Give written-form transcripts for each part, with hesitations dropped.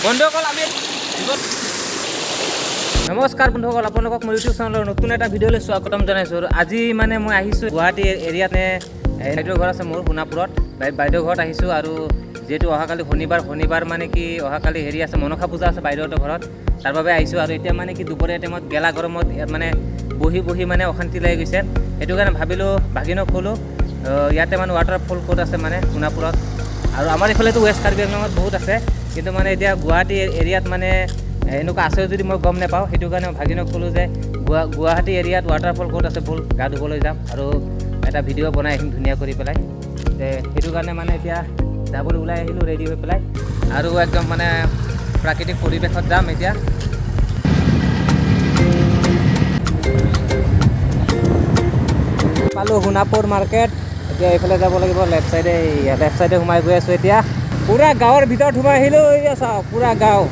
বন্ধুসকল আমি নমস্কাৰ বন্ধুসকল, আপোনালোকক মোৰ ইউটিউব চেনেলৰ নতুন এটা ভিডিঅ'লৈ স্বাগতম জনাইছোঁ। আজি মানে মই আহিছোঁ গুৱাহাটী এৰিয়াত বাইদেউৰ ঘৰ আছে মোৰ সোণাপুৰত। বাইদেউৰ ঘৰত আহিছোঁ আৰু যিহেতু অহাকালি শনিবাৰ মানে কি অহাকালি হেৰি আছে, মনসা পূজা আছে বাইদেউহঁতৰ ঘৰত, তাৰ বাবে আহিছোঁ। আৰু এতিয়া মানে কি দুপৰীয়া টাইমত গেলা গৰমত মানে বহি মানে অশান্তি লাগি গৈছে, সেইটো কাৰণে ভাবিলোঁ ভাগিনক ক'লোঁ ইয়াতে মানে ৱাটাৰফল ক'ত আছে মানে সোণাপুৰত, আৰু আমাৰ এইফালেতো ৱেষ্ট কাৰ্বি আংলঙত বহুত আছে, কিন্তু মানে এতিয়া গুৱাহাটী এৰিয়াত মানে এনেকুৱা আছে যদি মই গম নাপাওঁ। সেইটো কাৰণে ভাগিনক ক'লোঁ যে গুৱাহাটী এৰিয়াত ৱাটাৰফল ক'ত আছে ব'ল গা ধুবলৈ যাম, আৰু এটা ভিডিঅ' বনাই আহিম ধুনীয়া কৰি পেলাই। সেইটো কাৰণে মানে এতিয়া যাবলৈ ওলাই আহিলোঁ ৰেডি হৈ পেলাই, আৰু একদম মানে প্ৰাকৃতিক পৰিৱেশত যাম এতিয়া। পালোঁ সোণাপুৰ মাৰ্কেট, এতিয়া এইফালে যাব লাগিব লেফ্ট চাইডে সোমাই গৈ আছোঁ এতিয়া। পূৰা গাঁৱৰ ভিতৰত সোমাই আহিলোঁ, এই চাওক পূৰা গাঁও।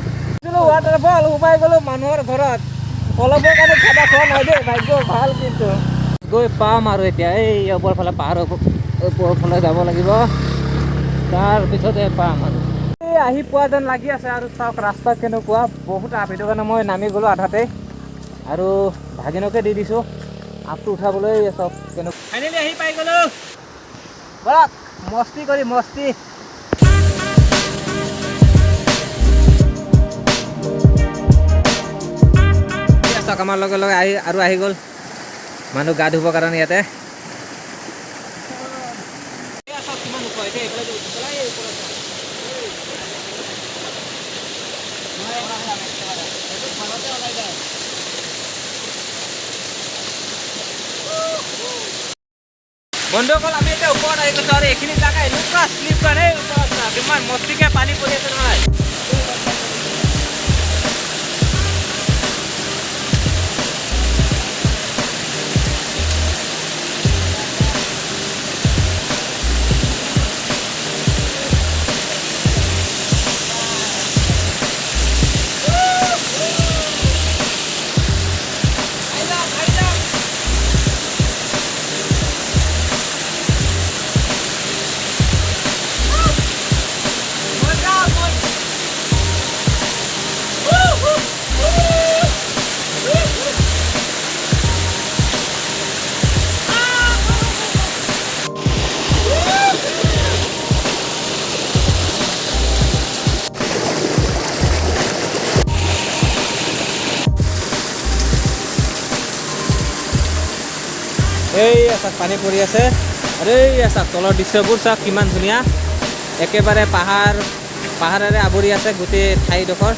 ৱাটাৰফল সোমাই গ'লোঁ মানুহৰ ঘৰত, অলপৰ কাৰণে খাবা খোৱা নাই দেই, ভাগ্য ভাল কিন্তু গৈ পাম আৰু এতিয়া এই ওপৰফালে পাহাৰৰ ওপৰফালে যাব লাগিব, তাৰপিছতে পাম আৰু এই আহি পোৱা যেন লাগি আছে। আৰু চাওক ৰাস্তা কেনেকুৱা বহুত আপ, সেইটো কাৰণে মই নামি গ'লোঁ আধাতে, আৰু ভাগিনকে দি দিছোঁ আপটো উঠাবলৈ। চাওক কেনেকুৱা ফাইনেলি আহি পাই গ'লোঁ, ব'লক মস্তি কৰি মস্তি। চাওক আমাৰ লগে লগে আহি গ'ল মানুহ গা ধুবৰ কাৰণে ইয়াতে। বন্ধুসকল আমি এতিয়া ওপৰত আহি গৈছোঁ, আৰু এইখিনি জেগা এনেকুৱা শ্লিপ কৰে ওপৰত কিমান মস্তিকৈ পানী পৰি আছে নহয়। এই চাওক পানী পৰি আছে, আৰু এই চাওক তলৰ দৃশ্যবোৰ চাওক কিমান ধুনীয়া, একেবাৰে পাহাৰেৰে আৱৰি আছে গোটেই ঠাইডোখৰ।